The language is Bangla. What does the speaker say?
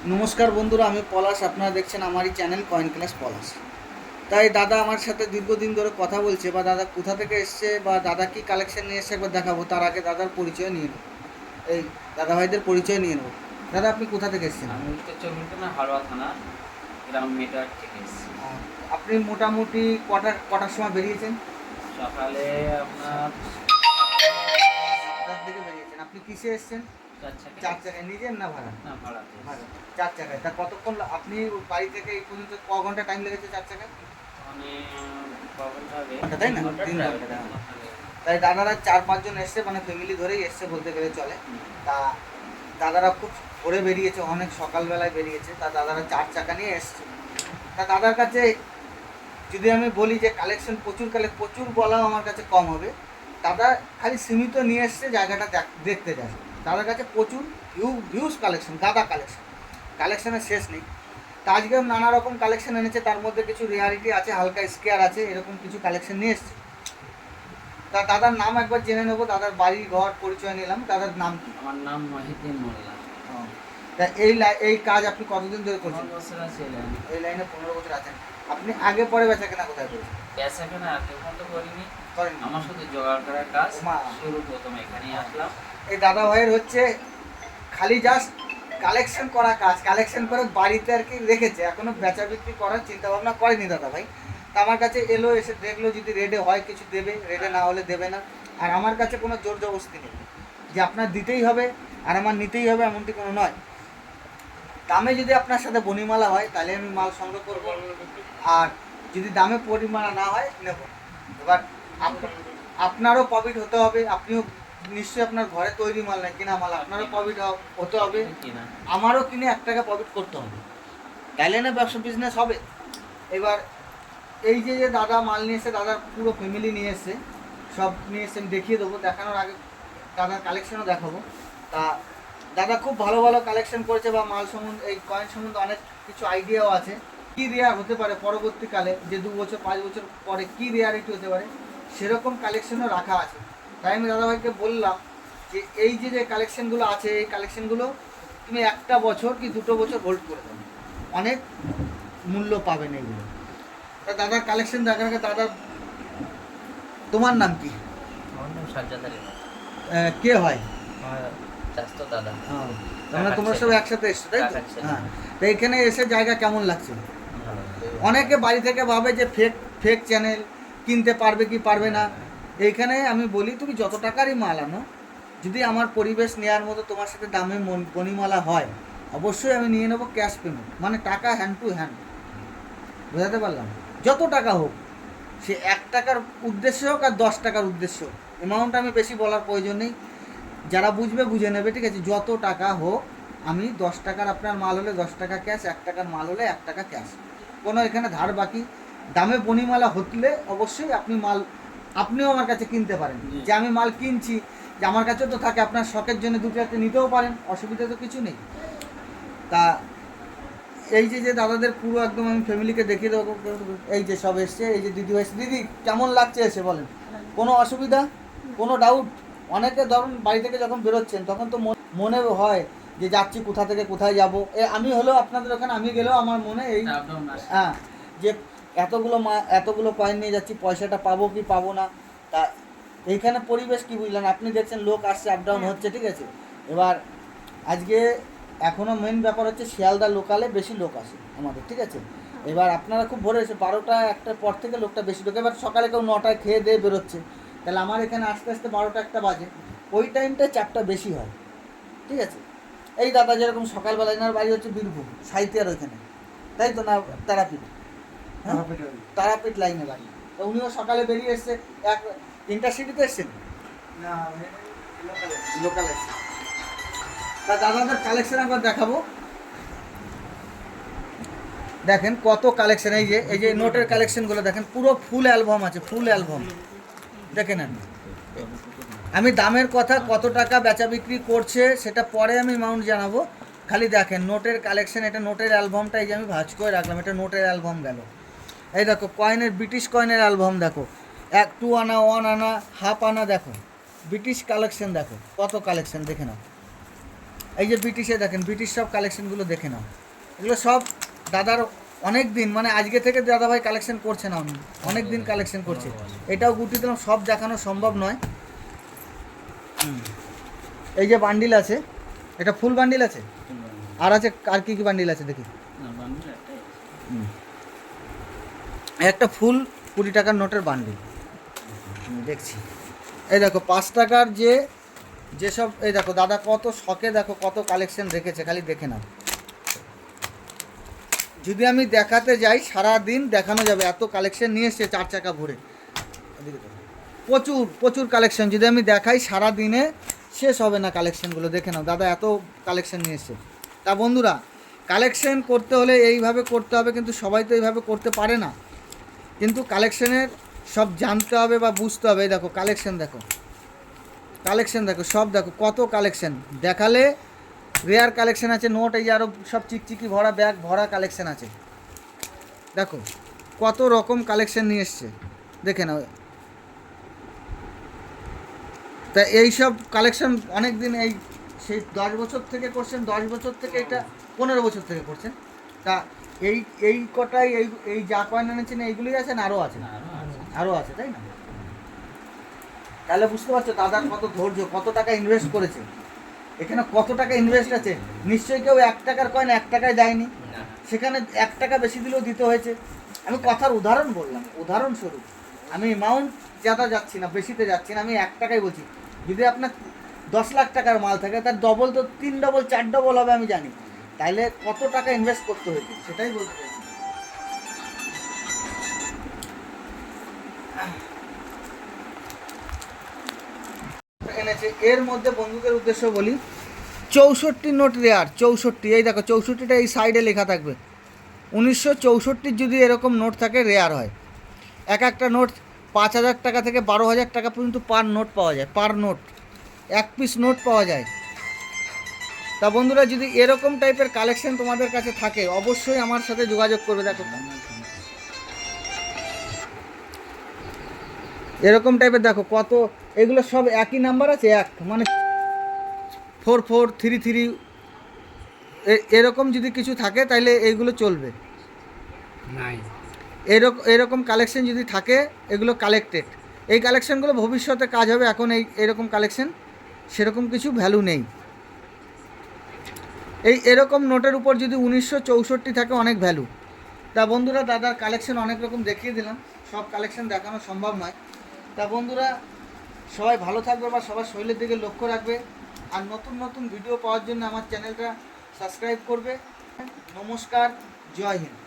নমস্কার বন্ধুরা, আমি পলাশ। আপনারা দেখছেন আমারই চ্যানেল কয়েন ক্লাস পলাশ। তাই দাদা আমার সাথে দীর্ঘদিন ধরে কথা বলছে, বা দাদা কোথা থেকে এসছে বা দাদা কি কালেকশন নিয়ে এসছে একবার দেখাবো। তার আগে দাদার পরিচয় নিয়ে নেব, এই দাদা ভাইদের পরিচয় নিয়ে নেব। দাদা, আপনি কোথা থেকে এসছেন? আমি উত্তর চব্বিশ পরগনা হাড়োয়া থানা গ্রাম মেটার থেকে এসেছি। আপনি মোটামুটি কটার সময় বেরিয়েছেন? সকালে আপনার 7টার দিকে বেরিয়েছেন। আপনি কিসে এসছেন? 4 চাকা। 4 চাকায়, নিজের না ভাড়া? না, ভাড়াতে ভাড়া। এসেছি। 4 চাকায়। তা কতক্ষণ আপনি বাড়ি থেকে এই পর্যন্ত ঘন্টা টাইম লেগেছে 4 চাকায়? মানে কখন হবে? ঘন্টা, তাই না? 3 ঘন্টা। তাই দাদারা 4-5 জন এসছে, মানে ফ্যামিলি ধরেই এসছে বলতে গেলে চলে। তা দাদারা খুব ভোরে বেরিয়েছে, অনেক সকালবেলায় বেরিয়েছে। তা দাদারা 4 চাকা নিয়ে এসছে। তা দাদার কাছে যদি আমি বলি যে কালেকশন প্রচুর বলাও আমার কাছে কম হবে। দাদা খালি সীমিত নিয়ে এসছে, জায়গাটা দেখতে যায়। দাদার কাছে প্রচুর হিউজ কালেকশন, গাদা কালেকশনের শেষ নেই। তা আজকে নানা রকম কালেকশন এনেছে, তার মধ্যে কিছু রেয়ারিটি আছে, হালকা স্কেয়ার আছে, এরকম কিছু কালেকশন নিয়ে এসছে। তা দাদার নাম একবার জেনে নেবো। দাদার বাড়ি ঘর পরিচয় নিলাম। দাদার নাম কি? আমার নাম মহিউদ্দিন মোল্লা। তা এই কাজ আপনি কতদিন ধরে করছেন? 15 বছর আছে এই লাইনে। এই লাইনে 15 বছর আছেন। আপনি আগে পরে বেচা কেনা কোথায় করেছেন? পেশা কেনা আর কেমন তো করিনি, করেন? আমার শুধু জোগাড় করার কাজ। মা। শুরু প্রথম এখানেই আসলাম। এই দাদা ভাইয়ের হচ্ছে খালি জাস্ট কালেকশন করা কাজ, কালেকশন করে বাড়িতে আর কি রেখেছে, এখনো বেচা বিক্রি করার চিন্তা ভাবনা করেনি দাদা ভাই। তা আমার কাছে এলো, এসে দেখলো, যদি রেডে হয় কিছু দেবে, রেডে না হলে দেবে না। আর আমার কাছে কোনো জোর জবরদস্তি নেই যে আপনার দিতেই হবে আর আমার নিতেই হবে, এমনটি কোনো নয়। দামে যদি আপনার সাথে বনিমালা হয় তাহলে আমি মাল সংগ্রহ করব, আর যদি দামে পরিমালা না হয় নেব। এবার আপনারও প্রফিট হতে হবে। আপনিও নিশ্চয়ই আপনার ঘরে তৈরি মাল না, কিনা মাল, আপনারও প্রফিট হতে হবে, কিনা আমারও কিনে 1 টাকা প্রফিট করতে হবে, তাইলে না ব্যবসা বিজনেস হবে। এবার এই যে যে দাদা মাল নিয়ে এসে, দাদার পুরো ফ্যামিলি নিয়ে এসে, সব নিয়ে এসে আমি দেখিয়ে দেবো। দেখানোর আগে দাদার কালেকশনও দেখাবো। তা দাদা খুব ভালো ভালো কালেকশন করেছে, বা মাল সম্বন্ধে, এই কয়েন সম্বন্ধে অনেক কিছু আইডিয়াও আছে। কী রেয়ার হতে পারে পরবর্তীকালে, যে 2 বছর 5 বছর পরে কী রেয়ারিটি হতে পারে, সেরকম কালেকশনও রাখা আছে। তাই আমি দাদাভাইকে বললাম যে এই যে যে কালেকশনগুলো আছে, এই কালেকশনগুলো তুমি 1 বছর কি 2 বছর হোল্ড করে দেবে, অনেক মূল্য পাবেন এইগুলো। তা দাদার কালেকশন দেখার আগে, দাদা তোমার নাম কি? আমার নাম সাজ্জাদ আলী। কে হয়? আমার চাচতো দাদা। মানে তোমরা সব একসাথে এসছো, তাই তো? কাকার ছেলে। হ্যাঁ। তো এখানে এসে জায়গা কেমন লাগছে? ভালো। অনেকে বাড়ি থেকে ভাবে যে ফেক চ্যানেল, কিনতে পারবে কি পারবে না। এইখানে আমি বলি, তুমি যত টাকারই মাল আনো, যদি আমার পরিবেশ নেওয়ার মতো তোমার সাথে দামে বনিমালা হয়, অবশ্যই আমি নিয়ে নেবো ক্যাশ পেমেন্ট, মানে টাকা হ্যান্ড টু হ্যান্ড। বোঝাতে পারলাম? যত টাকা হোক, সে 1 টাকার উদ্দেশ্য হোক আর 10 টাকার উদ্দেশ্য হোক, অ্যামাউন্ট আমি বেশি বলার প্রয়োজন নেই। যারা বুঝবে বুঝে নেবে, ঠিক আছে? যত টাকা হোক, আমি 10 টাকার আপনার মাল হলে 10 টাকা ক্যাশ, 1 টাকার মাল হলে 1 টাকা ক্যাশ। কোনো এখানে ধার বাকি দামে বনিমালা হতলে অবশ্যই আপনিও আমার কাছে কিনতে পারেন। যে আমি মাল কিনছি, যে আমার কাছেও তো থাকে, আপনার শখের জন্য 2 চারটে নিতেও পারেন, অসুবিধা তো কিছু নেই। তা এই যে যে দাদাদের পুরো একদম আমি ফ্যামিলিকে দেখিয়ে দেবো। এই যে সব এসছে, এই যে দিদি এসছে। দিদি, কেমন লাগছে এসে বলেন? কোনো অসুবিধা, কোনো ডাউট? অনেকে ধরুন বাড়ি থেকে যখন বেরোচ্ছেন, তখন তো মনে হয় যে যাচ্ছি কোথা থেকে কোথায় যাব। আমি হলেও আপনাদের ওখানে আমি গেলেও আমার মনে এই হ্যাঁ, যে এতগুলো কয়েন নিয়ে যাচ্ছি, পয়সাটা পাবো কি পাবো না। তা এইখানে পরিবেশ কি বুঝলেন? আপনি দেখছেন লোক আসছে, আপ ডাউন হচ্ছে, ঠিক আছে? এবার আজকে এখনও মেন ব্যাপার হচ্ছে শিয়ালদা লোকালে বেশি লোক আসে আমাদের, ঠিক আছে? এবার আপনারা খুব ভোরে এসে 12টা 1টার পর থেকে লোকটা বেশি লোক। এবার সকালে কেউ 9টায় খেয়ে দিয়ে বেরোচ্ছে, তাহলে আমার এখানে আস্তে আস্তে 12টা 1টা বাজে, ওই টাইমটায় চাপটা বেশি হয়, ঠিক আছে? এই দাদা যেরকম সকালবেলা, এনার বাড়ি হচ্ছে বীরভূম সাহিত্যের ওইখানে, তাই তো না? তারাপীঠ, হ্যাঁ, তারাপীঠ লাইনে বাড়ি। তো উনিও সকালে বেরিয়ে এসছে। ইন্টারসিটিতে এসছেন? লোকাল এসছে। তা দাদাদের কালেকশন একবার দেখাবো। দেখেন কত কালেকশন। এই যে নোটের কালেকশনগুলো দেখেন, পুরো ফুল অ্যালবাম আছে, ফুল অ্যালবাম দেখে নেন। আমি দামের কথা, কত টাকা বেচা বিক্রি করছে সেটা পরে আমি অ্যামাউন্ট জানাবো। খালি দেখেন নোটের কালেকশন। এটা নোটের অ্যালবামটা, এই যে আমি ভাঁজ করে রাখলাম, এটা নোটের অ্যালবাম গেল। এই দেখো কয়েনের, ব্রিটিশ কয়েনের অ্যালবাম দেখো, 2 আনা, 1 আনা, হাফ আনা, দেখো ব্রিটিশ কালেকশন, দেখো কত কালেকশন, দেখে নাও। এই যে ব্রিটিশে দেখেন, ব্রিটিশ সব কালেকশনগুলো দেখে নাও। এগুলো সব দাদার অনেক দিন, মানে আজকে থেকে দাদাভাই কালেকশন করছে না, অনেক দিন কালেকশন করছে। এটাও গুটি দিলাম, সব দেখানো সম্ভব নয়। এই যে বান্ডিল আছে, এটা ফুল বান্ডিল আছে, আর আছে আর কি কি বান্ডিল আছে দেখি। একটা ফুল 20 টাকার নোটের বান্ডিল দেখছি। এই দেখো 5 টাকার যেসব, এই দেখো দাদা কত শখে, দেখো কত কালেকশন রেখেছে, খালি দেখে নাও। যদি আমি দেখাতে যাই সারা দিন দেখানো যাবে, এত কালেকশন নিয়ে এসছে 4 চাকা ভরে, প্রচুর প্রচুর কালেকশন। যদি আমি দেখাই সারা দিনে শেষ হবে না কালেকশনগুলো, দেখে নাও দাদা এত কালেকশন নিয়ে এসছে। তা বন্ধুরা, কালেকশন করতে হলে এইভাবে করতে হবে, কিন্তু সবাই তো এইভাবে করতে পারে না। কিন্তু কালেকশনের সব জানতে হবে বা বুঝতে হবে। এই দেখো কালেকশন দেখো, কালেকশন দেখো, সব দেখো কত কালেকশন। দেখালে রেয়ার কালেকশন আছে, নোট এই যে আরও সব চিকচিকি ভরা, ব্যাগ ভরা কালেকশন আছে। দেখো কত রকম কালেকশন নিয়ে এসছে, দেখে নাও। তা এইসব কালেকশন অনেক দিন, এই সেই 10 বছর থেকে করছেন, 10 বছর থেকে এটা 15 বছর থেকে করছেন। তা এই কটাই এই যা কয়েন এনেছেন এইগুলোই আছেন, আরও আছে, আরও আছে, তাই না? তাহলে বুঝতে পারছো দাদার কত ধৈর্য, কত টাকা ইনভেস্ট করেছে এখানে, কত টাকা ইনভেস্ট আছে। নিশ্চয়ই কেউ 1 টাকার কয়েন 1 টাকায় দেয়নি, সেখানে 1 টাকা বেশি দিলেও দিতে হয়েছে। আমি কথার উদাহরণ বললাম, উদাহরণস্বরূপ। আমি অ্যামাউন্ট যাতা যাচ্ছি না, বেশিতে যাচ্ছি না, আমি 1 টাকাই বলছি। যদি আপনার 10 লাখ টাকার মাল থাকে, তার ডবল তো 3 ডবল 4 ডবল হবে আমি জানি। তাইলে কত টাকা ইনভেস্ট করতে হয়েছে সেটাই বলতে চাইছি। এনেছে এর মধ্যে বন্ধুদের উদ্দেশ্য বলি, 64 নোট রেয়ার, 64। এই দেখো 64টা এই সাইডে লেখা থাকবে। 1964 যদি এরকম নোট থাকে রেয়ার হয়। একটা নোট 5,000 টাকা থেকে 12,000 টাকা পর্যন্ত পার নোট পাওয়া যায়, পার নোট 1 পিস নোট পাওয়া যায়। তা বন্ধুরা, যদি এরকম টাইপের কালেকশন তোমাদের কাছে থাকে অবশ্যই আমার সাথে যোগাযোগ করবে। দেখো এরকম টাইপের, দেখো কত, এগুলো সব একই নাম্বার আছে, এক মানে 4433, এরকম যদি কিছু থাকে তাহলে এইগুলো চলবে। এরকম কালেকশন যদি থাকে, এগুলো কালেক্টেড। এই কালেকশনগুলো ভবিষ্যতে কাজ হবে, এখন এরকম কালেকশন সেরকম কিছু ভ্যালু নেই। এরকম নোটের উপর যদি 1964 থাকে অনেক ভ্যালু। তা বন্ধুরা, দাদার কালেকশন অনেক রকম দেখিয়ে দিলাম, সব কালেকশন দেখানো সম্ভব নয়। তা বন্ধুরা, সবাই ভালো থাকবে বা সবার শরীরের দিকে লক্ষ্য রাখবে। আর নতুন নতুন ভিডিও পাওয়ার জন্য আমার চ্যানেলটা সাবস্ক্রাইব করবে। নমস্কার, জয় হিন্দ।